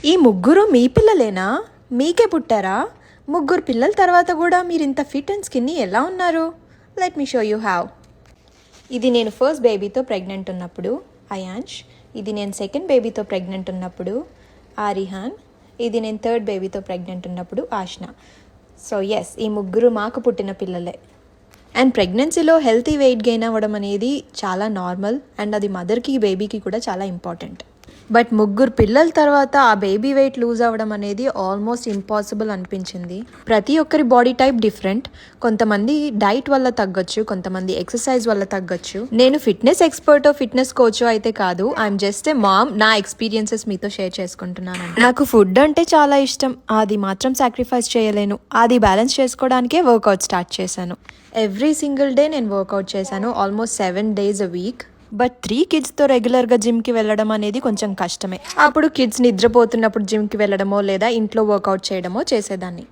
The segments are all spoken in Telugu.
ఈ ముగ్గురు మీ పిల్లలేనా? మీకే పుట్టారా? ముగ్గురు పిల్లల తర్వాత కూడా మీరు ఇంత ఫిట్ అండ్ స్కిన్నీ ఎలా ఉన్నారు? Let me show you have. ఇది నేను ఫస్ట్ బేబీతో ప్రెగ్నెంట్ ఉన్నప్పుడు అయాన్ష్. ఇది నేను సెకండ్ బేబీతో ప్రెగ్నెంట్ ఉన్నప్పుడు ఆరిహాన్. ఇది నేను థర్డ్ బేబీతో ప్రెగ్నెంట్ ఉన్నప్పుడు ఆష్నా. సో ఎస్, ఈ ముగ్గురు మాకు పుట్టిన పిల్లలే. అండ్ ప్రెగ్నెన్సీలో హెల్తీ వెయిట్ గెయిన్ అవ్వడం అనేది చాలా నార్మల్ అండ్ అది మదర్కి బేబీకి కూడా చాలా ఇంపార్టెంట్. బట్ ముగ్గురు పిల్లల తర్వాత ఆ బేబీ వెయిట్ లూజ్ అవ్వడం అనేది ఆల్మోస్ట్ ఇంపాసిబుల్ అనిపించింది. ప్రతి ఒక్కరి బాడీ టైప్ డిఫరెంట్. కొంతమంది డైట్ వల్ల తగ్గొచ్చు, కొంతమంది ఎక్సర్సైజ్ వల్ల తగ్గొచ్చు. నేను ఫిట్నెస్ ఎక్స్పర్టో ఫిట్నెస్ కోచో అయితే కాదు, ఐఎమ్ జస్ట్ ఏ మామ్. నా ఎక్స్పీరియన్సెస్ మీతో షేర్ చేసుకుంటున్నాను. నాకు ఫుడ్ అంటే చాలా ఇష్టం, అది మాత్రం సాక్రిఫైస్ చేయలేను. అది బ్యాలెన్స్ చేసుకోవడానికే వర్కౌట్ స్టార్ట్ చేశాను. ఎవ్రీ సింగిల్ డే నేను వర్కౌట్ చేశాను, almost 7 days a week. But 3 kidsతో రెగ్యులర్గా జిమ్కి వెళ్ళడం అనేది కొంచెం కష్టమే. అప్పుడు కిడ్స్ నిద్రపోతున్నప్పుడు జిమ్కి వెళ్ళడమో లేదా ఇంట్లో వర్కౌట్ చేయడమో చేసేదాన్ని.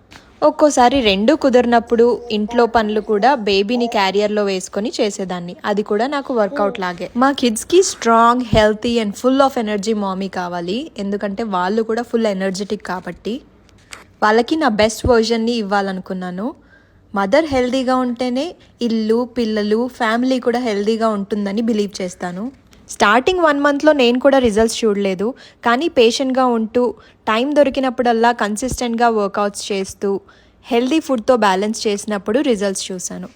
ఒక్కోసారి 2 కుదిరినప్పుడు ఇంట్లో పనులు కూడా బేబీని క్యారియర్లో వేసుకొని చేసేదాన్ని. అది కూడా నాకు వర్కౌట్ లాగే. మా కిడ్స్కి strong, healthy and full of energy మామీ కావాలి. ఎందుకంటే వాళ్ళు కూడా ఫుల్ ఎనర్జెటిక్ కాబట్టి వాళ్ళకి నా బెస్ట్ వర్జన్ని ఇవ్వాలనుకున్నాను. మదర్ హెల్దీగా ఉంటేనే ఇల్లు, పిల్లలు, ఫ్యామిలీ కూడా హెల్దీగా ఉంటుందని బిలీవ్ చేస్తాను. స్టార్టింగ్ 1 monthలో నేను కూడా రిజల్ట్స్ చూడలేదు, కానీ పేషెంట్గా ఉంటూ టైం దొరికినప్పుడల్లా కన్సిస్టెంట్గా వర్కౌట్స్ చేస్తూ హెల్దీ ఫుడ్తో బ్యాలెన్స్ చేసినప్పుడు రిజల్ట్స్ చూశాను.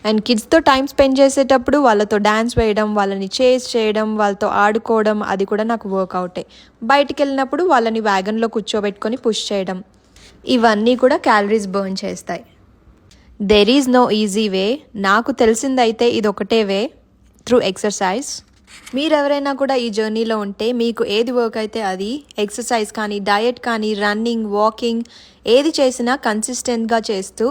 అండ్ కిడ్స్తో టైం స్పెండ్ చేసేటప్పుడు వాళ్ళతో డ్యాన్స్ వేయడం, వాళ్ళని చేస్ చేయడం, వాళ్ళతో ఆడుకోవడం, అది కూడా నాకు వర్కౌటే. బయటికి వెళ్ళినప్పుడు వాళ్ళని వ్యాగన్లో కూర్చోబెట్టుకొని పుష్ చేయడం, ఇవన్నీ కూడా క్యాలరీస్ బర్న్ చేస్తాయి. There is no easy way. నాకు తెలిసిందైతే ఇది ఒకటే వే, త్రూ ఎక్సర్సైజ్. మీరెవరైనా కూడా ఈ జర్నీలో ఉంటే మీకు ఏది వర్క్ అయితే అది, ఎక్సర్సైజ్ కానీ, డయట్ కానీ, రన్నింగ్, వాకింగ్, ఏది చేసినా కన్సిస్టెంట్గా చేస్తూ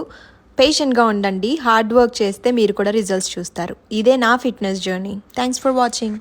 పేషెంట్గా ఉండండి. హార్డ్ వర్క్ చేస్తే మీరు కూడా రిజల్ట్స్ చూస్తారు. ఇదే నా fitness journey. Thanks for watching.